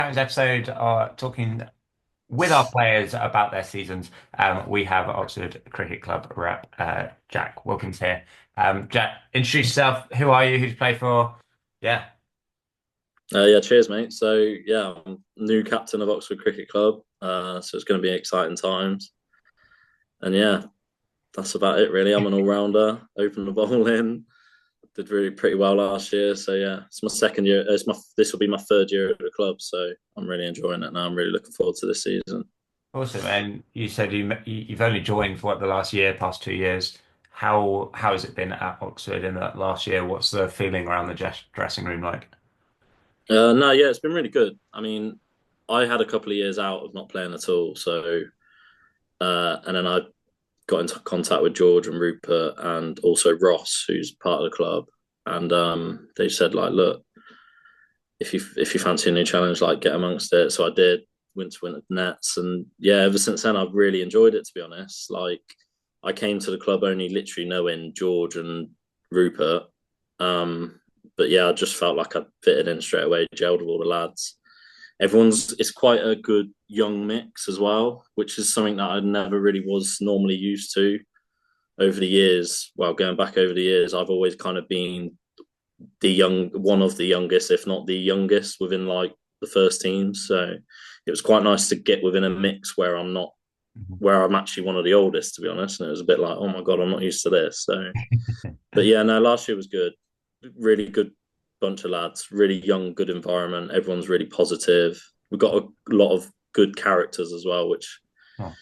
Today's episode are talking with our players about their seasons. We have Oxford Cricket Club rep Jack Wilkins here. Jack, introduce yourself. Who are you? Who do you play for? Yeah, Yeah, cheers, mate. So, yeah, I'm new captain of Oxford Cricket Club. So it's going to be exciting times. And yeah, that's about it, really. I'm an all-rounder, opened the ball in, did really pretty well last year. So yeah, it's my second year. This will be my third year at the club. So I'm really enjoying it now. I'm really looking forward to this season. awesome. And you said you've only joined for what the last year, past 2 years. How has it been at Oxford in that last year? What's the feeling around the dressing room like? No, yeah, it's been really good. I mean, I had a couple of years out of not playing at all. So, and then I got into contact with George and Rupert and also Ross, who's part of the club. And they said, like, look, if you fancy a new challenge, like get amongst it. So I did, went to Winter Nets, and yeah, ever since then I've really enjoyed it. To be honest, like I came to the club only literally knowing George and Rupert, but yeah, I just felt like I fitted in straight away, gelled with all the lads. It's quite a good young mix as well, which is something that I never really was normally used to over the years. Well, going back over the years, I've always kind of been one of the youngest, if not the youngest, within like the first team. So it was quite nice to get within a mix where Mhm. where I'm actually one of the oldest, to be honest. And it was a bit like, oh my god, I'm not used to this. So, but yeah, no, last year was good. Really good bunch of lads. Really young, good environment. Everyone's really positive. We've got a lot of good characters as well, which Oh,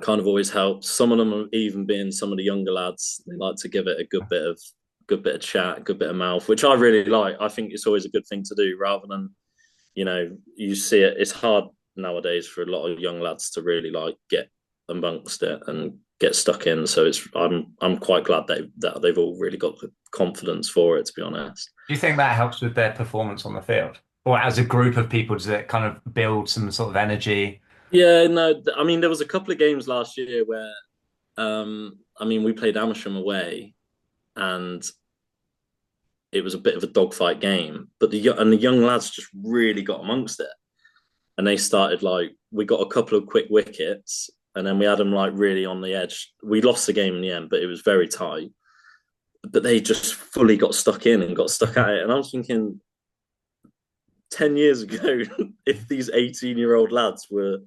kind of always helps. Some of them are even being some of the younger lads. They like to give it a good bit of chat, good bit of mouth, which I really like. I think it's always a good thing to do rather than, you see it. It's hard nowadays for a lot of young lads to really like get amongst it and get stuck in. So I'm quite glad that they've all really got the confidence for it, to be honest. do you think that helps with their performance on the field? Or as a group of people, does it kind of build some sort of energy? Yeah, no, I mean there was a couple of games last year where I mean we played Amersham away and it was a bit of a dogfight game, but the young lads just really got amongst it, and they started like we got a couple of quick wickets, and then we had them like really on the edge. We lost the game in the end, but it was very tight. But they just fully got stuck in and got stuck at it, and I was thinking, 10 years ago, if these 18-year-old lads were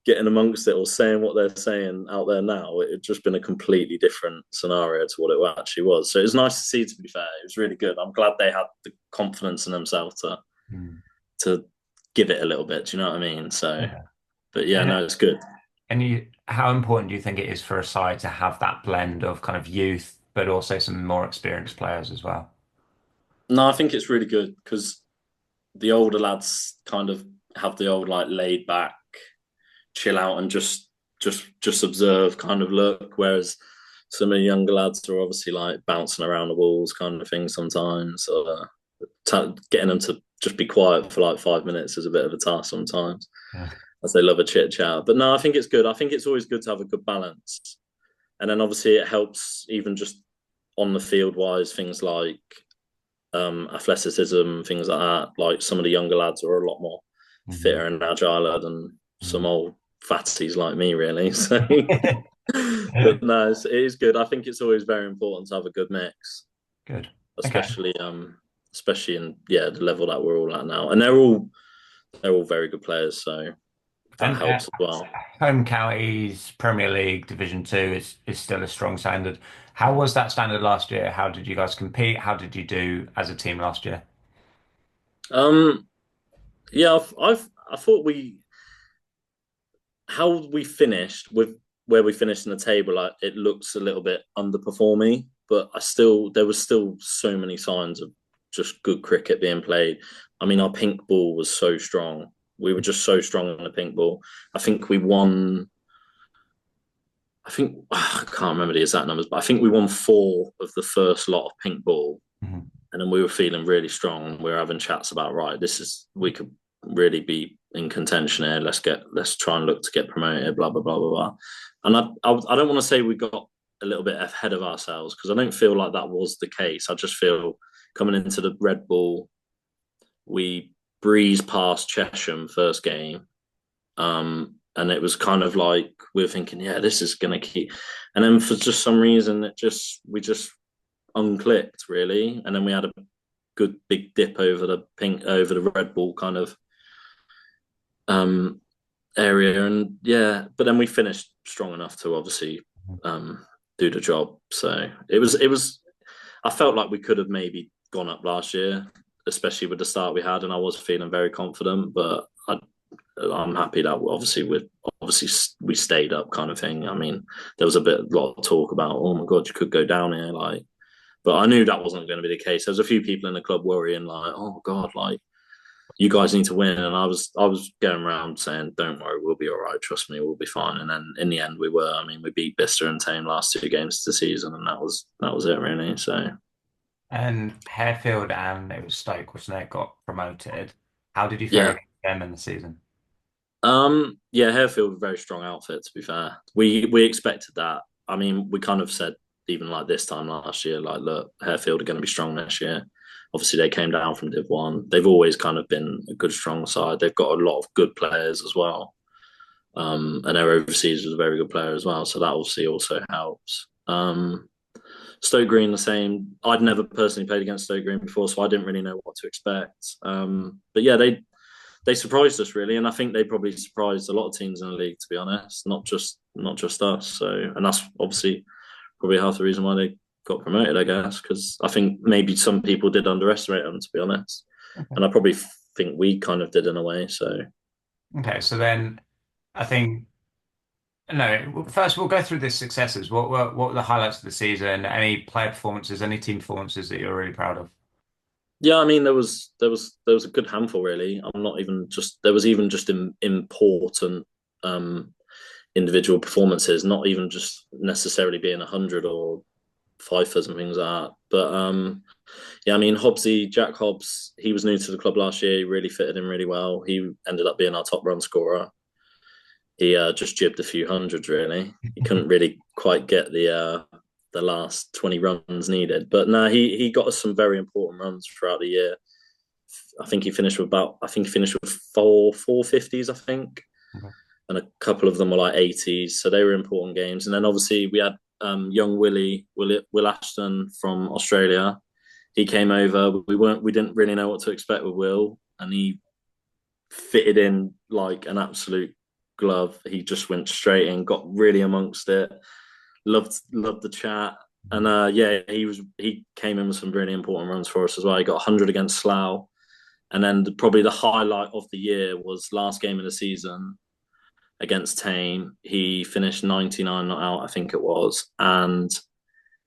getting amongst it or saying what they're saying out there now, it had just been a completely different scenario to what it actually was. So it was nice to see, to be fair. It was really good. I'm glad they had the confidence in themselves Mm. to give it a little bit. Do you know what I mean? So, Yeah. but yeah, And no, it's good. how important do you think it is for a side to have that blend of kind of youth, but also some more experienced players as well? No, I think it's really good because the older lads kind of have the old like laid back, chill out and just observe kind of look, whereas some of the younger lads are obviously like bouncing around the walls kind of thing sometimes. Or getting them to just be quiet for like 5 minutes is a bit of a task sometimes, Yeah. as they love a chit chat. But no, I think it's good. I think it's always good to have a good balance, and then obviously it helps even just on the field wise things like athleticism, things like that. Like some of the younger lads are a lot more Mhm. fitter and agiler than some Mhm. old fatties like me, really. So, but no, it is good. I think it's always very important to have a good mix, Good. Okay. especially especially in yeah the level that we're all at now, and they're all very good players, so that And helps as well. home counties, Premier League, Division Two is still a strong standard. How was that standard last year? How did you guys compete? How did you do as a team last year? Um, yeah, I thought we how we finished with where we finished in the table, like it looks a little bit underperforming, but there was still so many signs of just good cricket being played. I mean, our pink ball was so strong. We were just so strong on the pink ball. I think we won. I think I can't remember the exact numbers, but I think we won four of the first lot of pink ball, Mhm. and then we were feeling really strong. We were having chats about right, we could really be in contention here. Let's try and look to get promoted. Blah blah blah blah blah. And I don't want to say we got a little bit ahead of ourselves because I don't feel like that was the case. I just feel coming into the Red Bull, we breezed past Chesham first game. And it was kind of like we were thinking, yeah, this is going to keep. And then for just some reason, we just unclicked really. And then we had a good big dip over the red ball kind of um, area. And yeah, but then we finished strong enough to obviously do the job. So I felt like we could have maybe gone up last year, especially with the start we had, and I was feeling very confident. But I'm happy that we stayed up, kind of thing. I mean, there was a lot of talk about, oh my god, you could go down here, like, but I knew that wasn't going to be the case. There was a few people in the club worrying, like, oh god, like you guys need to win, and I was going around saying, don't worry, we'll be all right. Trust me, we'll be fine. And then in the end, we were. I mean, we beat Bicester and Tame last two games of the season, and that was it really. So. And Harefield and it was Stoke, wasn't it, got promoted. How did you fare Yeah, against them in the season? yeah, Harefield, a very strong outfit. To be fair, we expected that. I mean, we kind of said even like this time last year, like, look, Harefield are going to be strong this year. Obviously, they came down from Div One. They've always kind of been a good, strong side. They've got a lot of good players as well. And their overseas was a very good player as well. So that obviously also helps. Stoke Green, the same. I'd never personally played against Stoke Green before, so I didn't really know what to expect. But yeah, they surprised us really, and I think they probably surprised a lot of teams in the league, to be honest, not just us. So, and that's obviously probably half the reason why they got promoted, I guess, because I think maybe some people did underestimate them, to be honest, Okay. and I probably think we kind of did in a way. So Okay, so then I think no. First, we'll go through the successes. What were the highlights of the season? Any player performances? Any team performances that you're really proud of? yeah, I mean there was a good handful really. I'm not even just there was even just important um, individual performances, not even just necessarily being 100 or fifers and things like that. But yeah, I mean, Jack Hobbs, he was new to the club last year. He really fitted in really well. He ended up being our top run scorer. He just jibbed a few hundreds, really. He couldn't really quite get the last 20 runs needed. But no, he got us some very important runs throughout the year. I think he finished with four fifties, I think, Okay. and a couple of them were like 80s. So they were important games. And then obviously we had young Will Ashton from Australia. He came over. We didn't really know what to expect with Will, and he fitted in like an absolute glove. He just went straight in, got really amongst it. Loved the chat, and yeah, he came in with some really important runs for us as well. He got 100 against Slough, and then probably the highlight of the year was last game of the season against Tame. He finished 99 not out, I think it was, and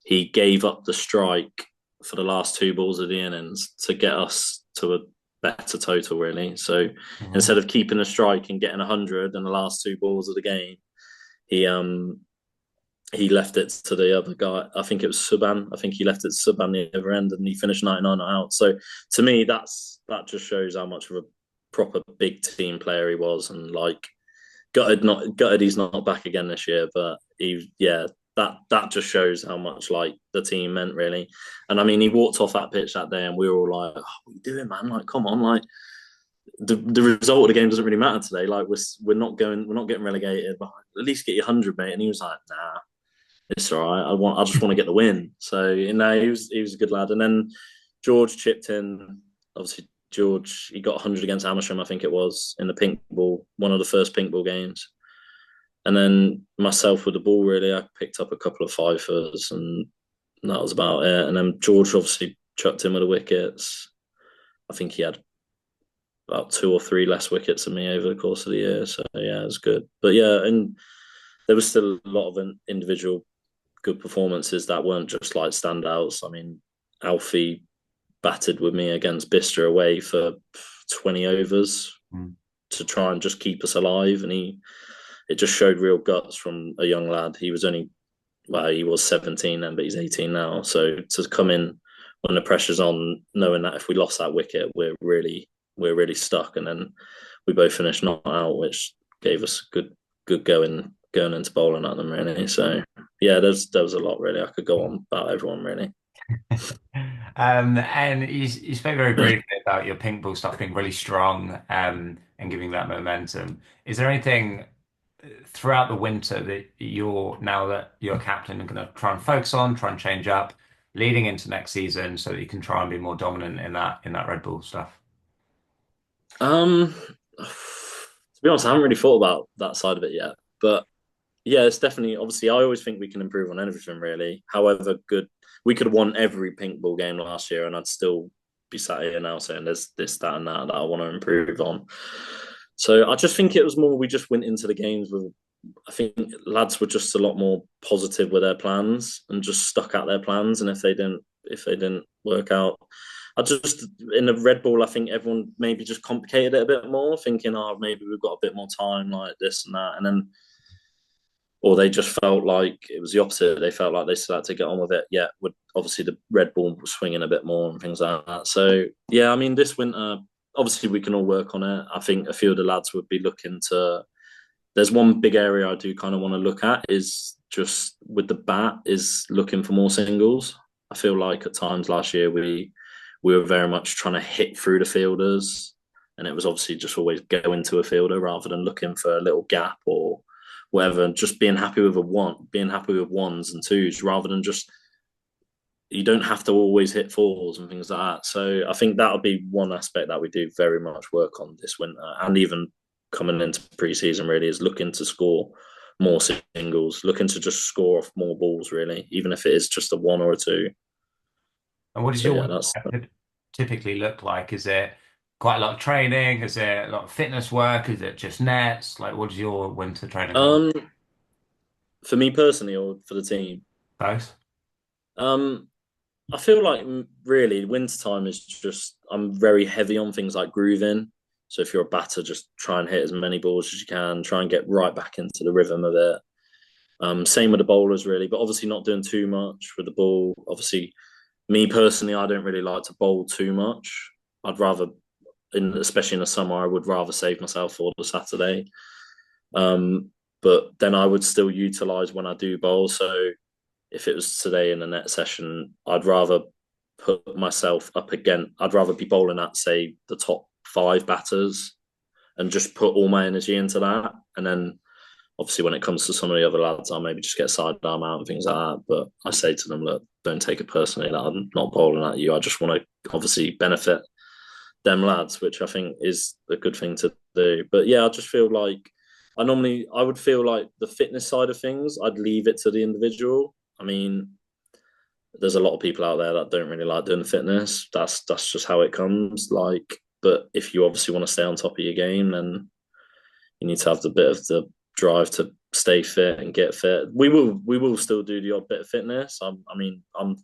he gave up the strike for the last two balls of the innings to get us to a better total, really. So Mhm. instead of keeping a strike and getting 100 in the last two balls of the game, he he left it to the other guy. I think it was Subban. I think he left it to Subban the other end, and he finished 99 not out. So to me, that just shows how much of a proper big team player he was, and like gutted he's not back again this year, but he yeah, that just shows how much like the team meant really. And I mean, he walked off that pitch that day, and we were all like, oh, "What are you doing, man? Like, come on! Like, the result of the game doesn't really matter today. Like, we're not getting relegated, but at least get your 100, mate." And he was like, "Nah, it's all right. I just want to get the win." So you know, he was a good lad. And then George chipped in. Obviously, George he got 100 against Amersham, I think it was in the pink ball, one of the first pink ball games. And then myself with the ball, really, I picked up a couple of fifers, and that was about it. And then George obviously chucked in with the wickets. I think he had about two or three less wickets than me over the course of the year. So yeah, it was good. But yeah, and there was still a lot of individual good performances that weren't just like standouts. I mean, Alfie batted with me against Bicester away for 20 overs Mm. to try and just keep us alive, and it just showed real guts from a young lad. He was 17 then, but he's 18 now. So to come in when the pressure's on, knowing that if we lost that wicket, we're really stuck. And then we both finished not out, which gave us good going into bowling at them really. So yeah, there was a lot really. I could go on about everyone really. And you spoke very briefly about your pink ball stuff being really strong, and giving that momentum. Is there anything throughout the winter that you're, now that you're captain, and going to try and focus on, try and change up leading into next season so that you can try and be more dominant in that Red Bull stuff? To be honest, I haven't really thought about that side of it yet. But yeah, it's definitely obviously I always think we can improve on everything really. However good we could have won every pink ball game last year and I'd still be sat here now saying there's this, that and that I want to improve on. So I just think it was more we just went into the games with I think lads were just a lot more positive with their plans and just stuck at their plans. And if they didn't work out, I just in the Red Bull, I think everyone maybe just complicated it a bit more, thinking, oh, maybe we've got a bit more time, like this and that, and then or they just felt like it was the opposite. They felt like they still had to get on with it. Yeah, with obviously the Red Bull was swinging a bit more and things like that. So yeah, I mean, this winter, obviously we can all work on it. I think a few of the lads would be looking to there's one big area I do kind of want to look at is just with the bat is looking for more singles. I feel like at times last year we were very much trying to hit through the fielders, and it was obviously just always go into a fielder rather than looking for a little gap or whatever. And just being happy with ones and twos rather than just you don't have to always hit fours and things like that. So I think that'll be one aspect that we do very much work on this winter and even coming into pre-season really is looking to score more singles, looking to just score off more balls really, even if it is just a one or a two. And what does So your yeah, winter that's prep typically look like? Is it quite a lot of training? Is it a lot of fitness work? Is it just nets? Like, what does your winter training look um for me personally or for the team. like? Both? Um I feel like really wintertime is just I'm very heavy on things like grooving. So if you're a batter, just try and hit as many balls as you can. Try and get right back into the rhythm of it. Same with the bowlers, really, but obviously not doing too much with the ball. Obviously, me personally, I don't really like to bowl too much. I'd rather, especially in the summer, I would rather save myself for the Saturday. Um, but then I would still utilize when I do bowl. So if it was today in the net session, I'd rather put myself up again. I'd rather be bowling at say the top five batters and just put all my energy into that. And then obviously when it comes to some of the other lads, I'll maybe just get sidearm out and things like that. But I say to them, look, don't take it personally that I'm not bowling at you. I just want to obviously benefit them lads, which I think is a good thing to do. But yeah, I just feel like I would feel like the fitness side of things, I'd leave it to the individual. I mean, there's a lot of people out there that don't really like doing the fitness. That's just how it comes. Like, but if you obviously want to stay on top of your game, then you need to have the bit of the drive to stay fit and get fit. We will still do the odd bit of fitness. I'm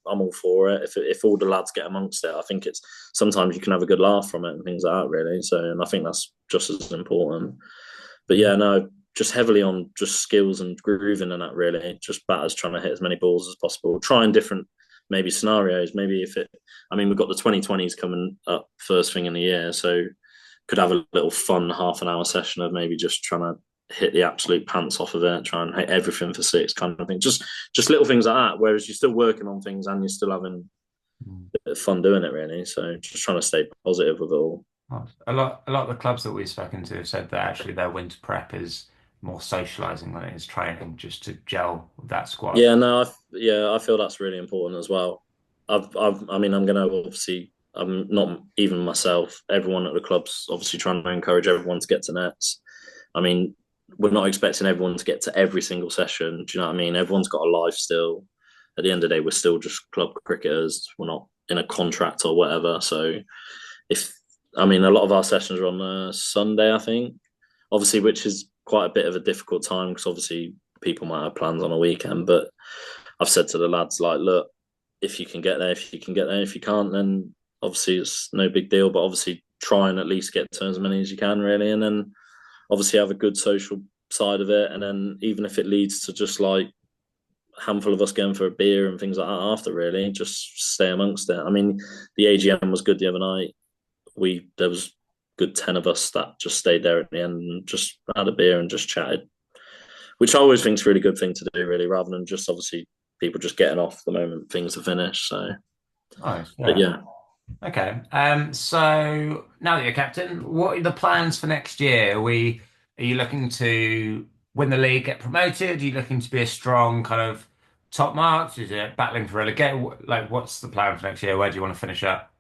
all for it. If all the lads get amongst it, I think it's sometimes you can have a good laugh from it and things like that. Really. So, and I think that's just as important. But yeah, no, just heavily on just skills and grooving and that really. Just batters trying to hit as many balls as possible, trying different maybe scenarios. Maybe if it, I mean, we've got the 2020s coming up first thing in the year, so could have a little fun half an hour session of maybe just trying to hit the absolute pants off of it, try and hit everything for six kind of thing. Just little things like that. Whereas you're still working on things and you're still having a bit of fun doing it really. So just trying to stay positive with it all. Nice. A lot of the clubs that we've spoken to have said that actually their winter prep is more socializing than it is training, just to gel with that squad. Yeah, no, yeah, I feel that's really important as well. I mean, I'm going to obviously, I'm not even myself. Everyone at the club's obviously trying to encourage everyone to get to nets. I mean, we're not expecting everyone to get to every single session. Do you know what I mean? Everyone's got a life still. At the end of the day, we're still just club cricketers. We're not in a contract or whatever. So if I mean, a lot of our sessions are on a Sunday, I think. Obviously, which is quite a bit of a difficult time because obviously people might have plans on a weekend. But I've said to the lads, like, look, if you can get there, if you can get there, if you can't, then obviously it's no big deal. But obviously, try and at least get to as many as you can, really, and then obviously have a good social side of it. And then even if it leads to just like a handful of us going for a beer and things like that after, really, just stay amongst it. I mean, the AGM was good the other night. There was good 10 of us that just stayed there at the end and just had a beer and just chatted, which I always think is a really good thing to do, really, rather than just obviously people just getting off the moment things are finished. So Nice. But Yeah. yeah. Okay. So now that you're captain, what are the plans for next year? Are you looking to win the league, get promoted? Are you looking to be a strong kind of top marks? Is it battling for relegation? Like, what's the plan for next year? Where do you want to finish up?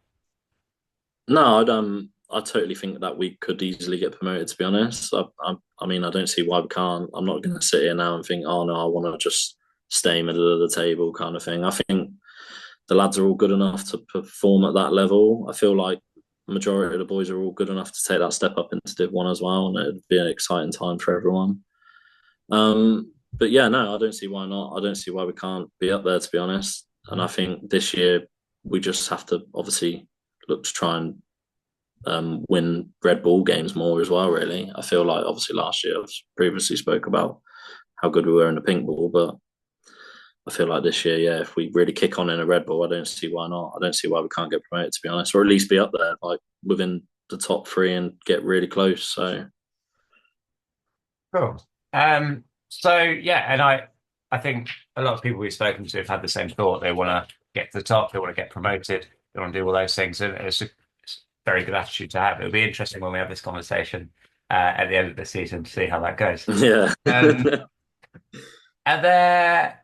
No, I totally think that we could easily get promoted. To be honest, I mean, I don't see why we can't. I'm not going to sit here now and think, oh no, I want to just stay middle of the table kind of thing. I think the lads are all good enough to perform at that level. I feel like the majority of the boys are all good enough to take that step up into Div 1 as well, and it'd be an exciting time for everyone. But yeah, no, I don't see why not. I don't see why we can't be up there, to be honest. And I think this year we just have to obviously look to try and win Red Bull games more as well. Really, I feel like obviously last year I've previously spoke about how good we were in the pink ball, but I feel like this year, yeah, if we really kick on in a Red Bull, I don't see why not. I don't see why we can't get promoted, to be honest, or at least be up there, like within the top three and get really close. So Cool. So yeah, and I think a lot of people we've spoken to have had the same thought. They want to get to the top, they want to get promoted, they want to do all those things. And it's a very good attitude to have. It'll be interesting when we have this conversation at the end of the season to see how that goes. yeah. Um, are there,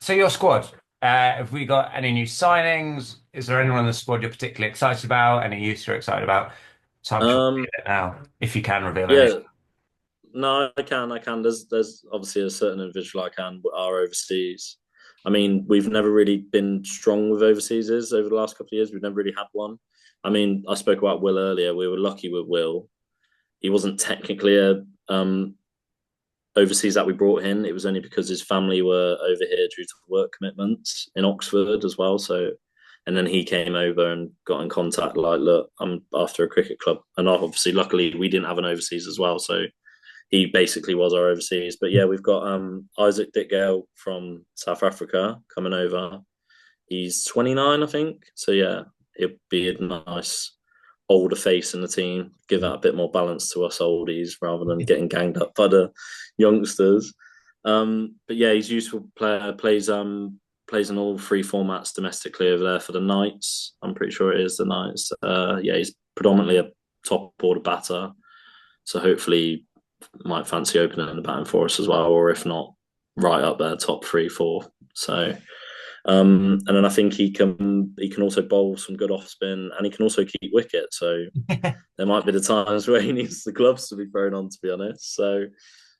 so your squad, have we got any new signings? Is there anyone in the squad you're particularly excited about? Any youth you're excited about? Time to reveal um, it now, if you can reveal any. yeah, no, I can. There's obviously a certain individual I can are overseas. I mean, we've never really been strong with overseas over the last couple of years. We've never really had one. I mean, I spoke about Will earlier. We were lucky with Will. He wasn't technically a overseas that we brought in. It was only because his family were over here due to work commitments in Oxford as well. So, and then he came over and got in contact. Like, look, I'm after a cricket club, and obviously, luckily, we didn't have an overseas as well. So he basically was our overseas. But yeah, we've got Isaac Dickgale from South Africa coming over. He's 29, I think. So yeah, it'd be a nice older face in the team, give that a bit more balance to us oldies rather than getting ganged up by the youngsters. But yeah, he's a useful player. Plays in all three formats domestically over there for the Knights. I'm pretty sure it is the Knights. Yeah, he's predominantly a top order batter, so hopefully might fancy opening the batting for us as well, or if not, right up there, top 3, 4. So and then I think he can also bowl some good off spin, and he can also keep wicket. So there might be the times where he needs the gloves to be thrown on, to be honest. So,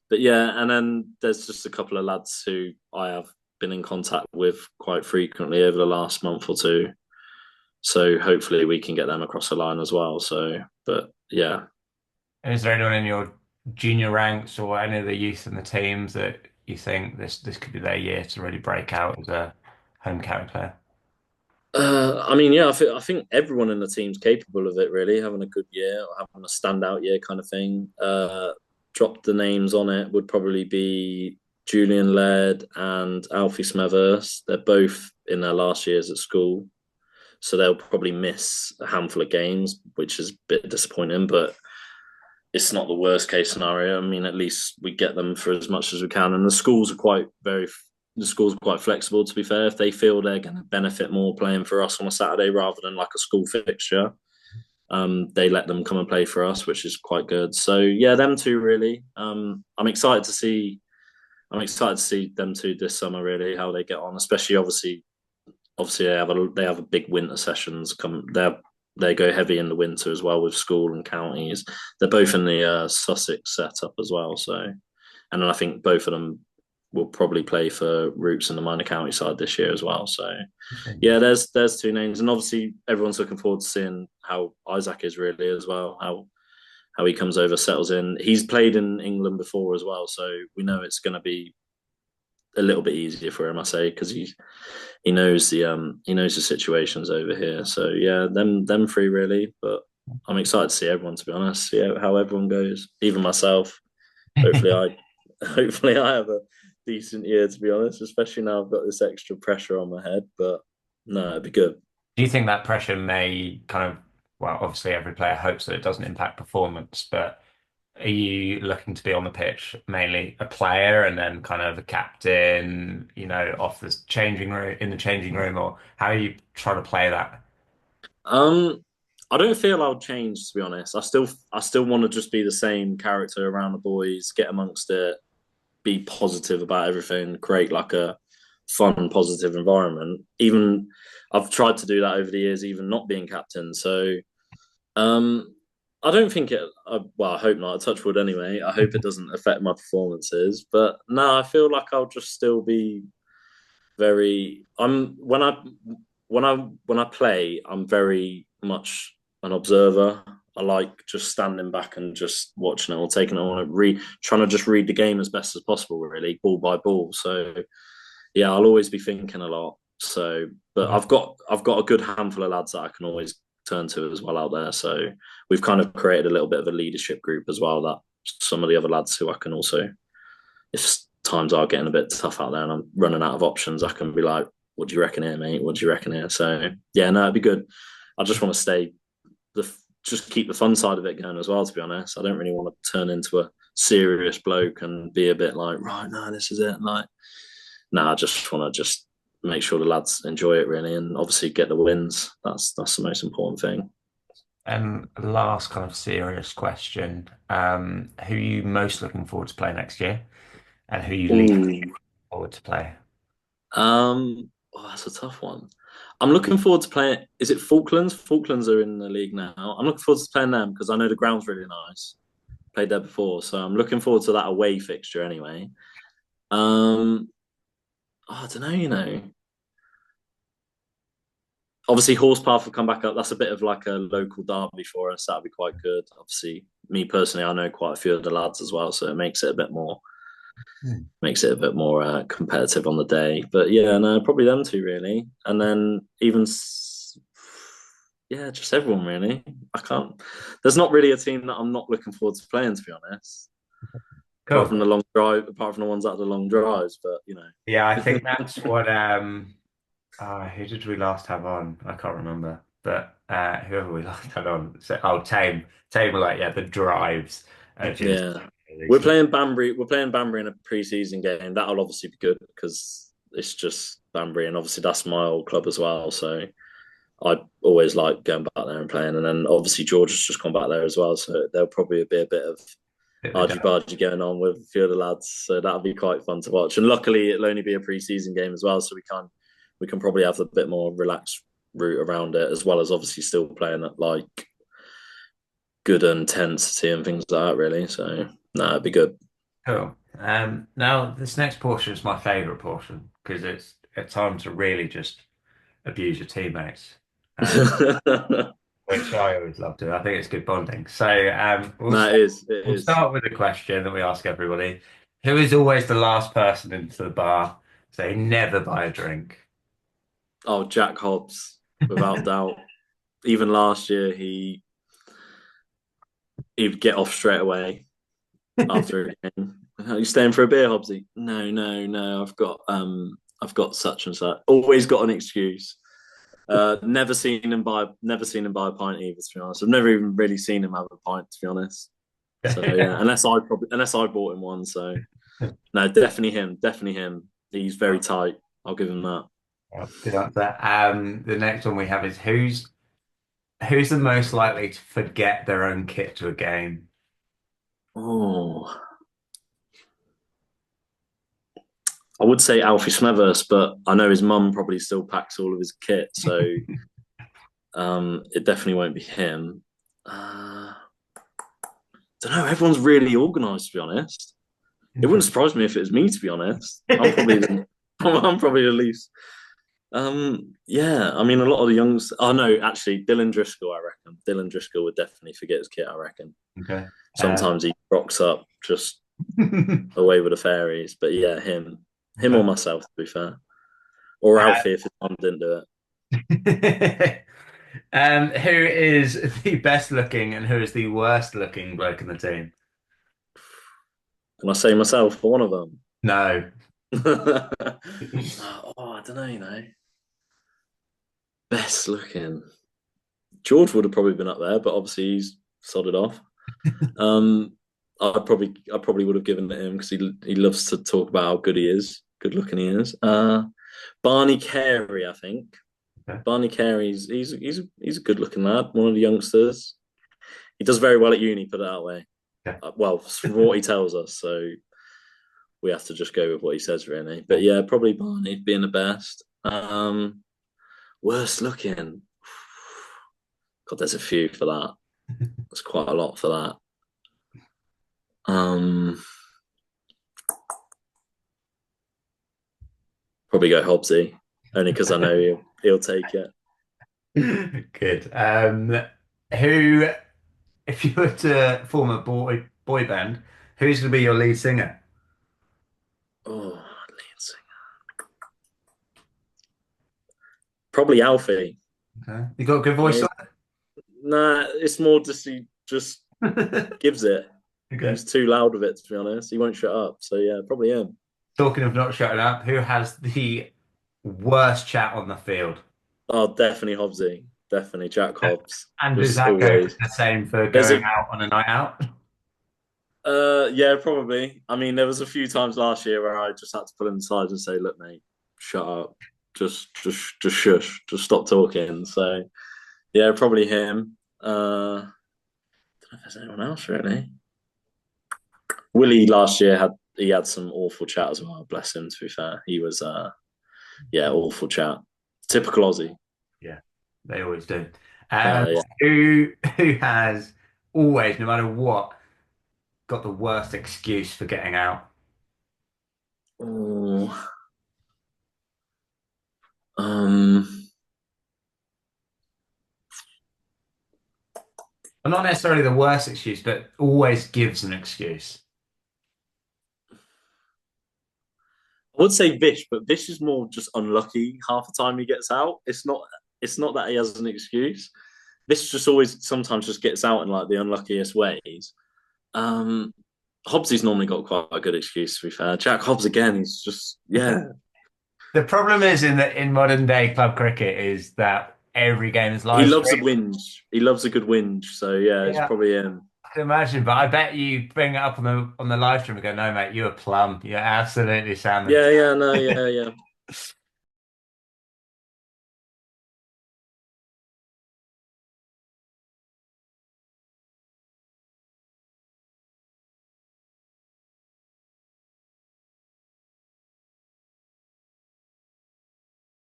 but yeah, and then there's just a couple of lads who I have been in contact with quite frequently over the last month or two. So hopefully we can get them across the line as well. So, but yeah, And is there anyone in your junior ranks or any of the youth in the teams that you think this could be their year to really break out as a home county player? I mean, yeah, I think everyone in the team's capable of it, really, having a good year or having a standout year kind of thing. Drop the names on it would probably be Julian Laird and Alfie Smethurst. They're both in their last years at school, so they'll probably miss a handful of games, which is a bit disappointing, but it's not the worst case scenario. I mean, at least we get them for as much as we can. And the schools are quite flexible, to be fair. If they feel they're going to benefit more playing for us on a Saturday rather than like a school fixture, they let them come and play for us, which is quite good. So yeah, them two really. I'm excited to see. I'm excited to see them two this summer. Really, how they get on, especially obviously they have a big winter sessions come. They go heavy in the winter as well with school and counties. They're both in the Sussex setup as well. So, and then I think both of them will probably play for Roots in the minor county side this year as well. So, yeah, there's two names, and obviously everyone's looking forward to seeing how Isaac is really as well. How he comes over, settles in. He's played in England before as well, so we know it's going to be a little bit easier for him, I say, because he knows the situations over here. So yeah, them three really. But I'm excited to see everyone. To be honest, see how everyone goes. Even myself. Hopefully, I hopefully I have a decent year. To be honest, especially now I've got this extra pressure on my head. But no, it'd be good. Do you think that pressure may kind of, well, obviously every player hopes that it doesn't impact performance, but are you looking to be on the pitch mainly a player and then kind of a captain, off the changing room in the changing room, or how are you trying to play that? Um, I don't feel I'll change to be honest. I still want to just be the same character around the boys, get amongst it, be positive about everything, create like a fun, positive environment. Even I've tried to do that over the years, even not being captain. So um, I don't think it. Well, I hope not. I touch wood anyway. I hope it doesn't affect my performances. But no, I feel like I'll just still be very. When I play, I'm very much an observer. I like just standing back and just watching it or taking it on and trying to just read the game as best as possible, really, ball by ball. So yeah, I'll always be thinking a lot. So, but Yeah. I've got a good handful of lads that I can always turn to as well out there. So we've kind of created a little bit of a leadership group as well. That some of the other lads who I can also, if times are getting a bit tough out there and I'm running out of options, I can be like, "What do you reckon here, mate? What do you reckon here?" So yeah, no, it'd be good. I just want to stay the just keep the fun side of it going as well. To be honest, I don't really want to turn into a serious bloke and be a bit like, right, no, this is it. Like, no, I just want to just make sure the lads enjoy it really, and obviously get the wins. That's the most important thing. And last kind of serious question. Who are you most looking forward to play next year? And who are you least Ooh, forward to play? that's a tough one. I'm looking forward to playing. Is it Falklands? Falklands are in the league now. I'm looking forward to playing them because I know the ground's really nice. Played there before, so I'm looking forward to that away fixture anyway. Um, I don't know. Obviously Horsepath will come back up. That's a bit of like a local derby for us. That'd be quite good. Obviously, me personally, I know quite a few of the lads as well, so it Hmm. makes it a bit more competitive on the day. But yeah, no, probably them two really, and then yeah, just everyone really. I can't. There's not really a team that I'm not looking forward to playing, to be honest. Apart Cool. from the long drive, apart from the ones that are the long drives, but Yeah, I think that's what who did we last have on? I can't remember. But whoever we last had on. So Tame. Tame were like, yeah, the drives are just yeah, really we're sort playing Banbury. We're playing Banbury in a pre-season game. That'll obviously be good because it's just Banbury, and obviously that's my old club as well. So I always like going back there and playing. And then obviously George has just gone back there as well, so there'll probably be a bit of of the argy bargy going on with a few of the lads. So that'll be quite fun to watch. And luckily, it'll only be a pre-season game as well, so we can probably have a bit more relaxed route around it, as well as obviously still playing at like good intensity and things like that. Really, so no, it'd be good. Cool. Now this next portion is my favorite portion because it's a time to really just abuse your teammates, which I always love to. I think it's good bonding. So No, it is. It we'll is. start with a question that we ask everybody: Who is always the last person into the bar? So they never buy a drink. Oh, Jack Hobbs, without doubt. Even last year, he'd get off straight away after a game. Are you staying for a beer, Hobbsy? No, no, no. I've got such and such. Always got an excuse. Never seen him buy a pint either. To be honest, I've never even really seen him have a pint. To be honest. So yeah, unless I bought him one. So no, definitely him. He's very tight. I'll give him that. Good answer. The next one we have is who's the most likely to forget their own kit to a game? Oh, I would say Alfie Smethurst, but I know his mum probably still packs all of his kit, so it definitely won't be him. Don't know. Everyone's really organised, to be honest. It wouldn't Interesting. surprise me if it was me, to be honest. I'm probably the I'm probably the least. Yeah, I mean, a lot of the youngs. Oh no, actually, Dylan Driscoll. I reckon Dylan Driscoll would definitely forget his kit. I reckon Okay. sometimes he rocks up just away with the fairies. But yeah, him or Okay. myself, to be fair, or Alfie if his mum didn't do it. Who is the best looking and who is the worst looking bloke in the team? Can I say myself for one of them? No. I don't know. Best looking. George would have probably been up there, but obviously he's sodded off. Um, I probably would have given it to him because he loves to talk about how good he is, good looking he is. Barney Carey, I think. Okay. Barney Carey's he's a good looking lad, one of the youngsters. He does very well at uni, put it that way. Okay. Well, from what he tells us, so we have to just go with what he says, really. But Cool. yeah, probably Barney being the best. Worst looking. God, there's a few for that. There's quite a lot for that. Um, Probably go Hobbsy, only because I know he'll take it. Good. Who, if you were to form a boy band, who's going to be your lead singer? Oh, lead singer. Probably Alfie. Okay. You got a good I voice mean, on nah, it's more just he just it? gives it. Okay. He's too loud with it, to be honest. He won't shut up. So yeah, probably him. Talking of not shutting up, who has the worst chat on the field? Oh, definitely Hobbsy. Definitely Jack Hobbs. And does Just that go always. the same for There's going a out on a night out? Yeah, probably. I mean, there was a few times last year where I just had to pull him aside and say, "Look, mate, shut up. Just shush. Just stop talking." So yeah, probably him. I don't know if there's anyone else really. Willie last year had some awful chat as well. Bless him. To be fair, he was yeah, awful chat. Typical Aussie. Yeah, they always do. Yeah. Who has always, no matter what, got the worst excuse for getting out? Oh, um, Well, not necessarily the worst excuse, but always gives an excuse. I would say Vish, but Vish is more just unlucky half the time he gets out. It's not that he has an excuse. Vish just always sometimes just gets out in like the unluckiest ways. Um Hobbsy's normally got quite a good excuse to be fair. Jack Hobbs again, he's just yeah. The problem is in modern day club cricket is that every game is He live loves a streamed. whinge. He loves a good whinge. So yeah, it's Yeah, probably him. I can imagine, but I bet you bring it up on the live stream and go, no, mate, you're a plum. You're absolutely salmon. Yeah, yeah, no, yeah, yeah.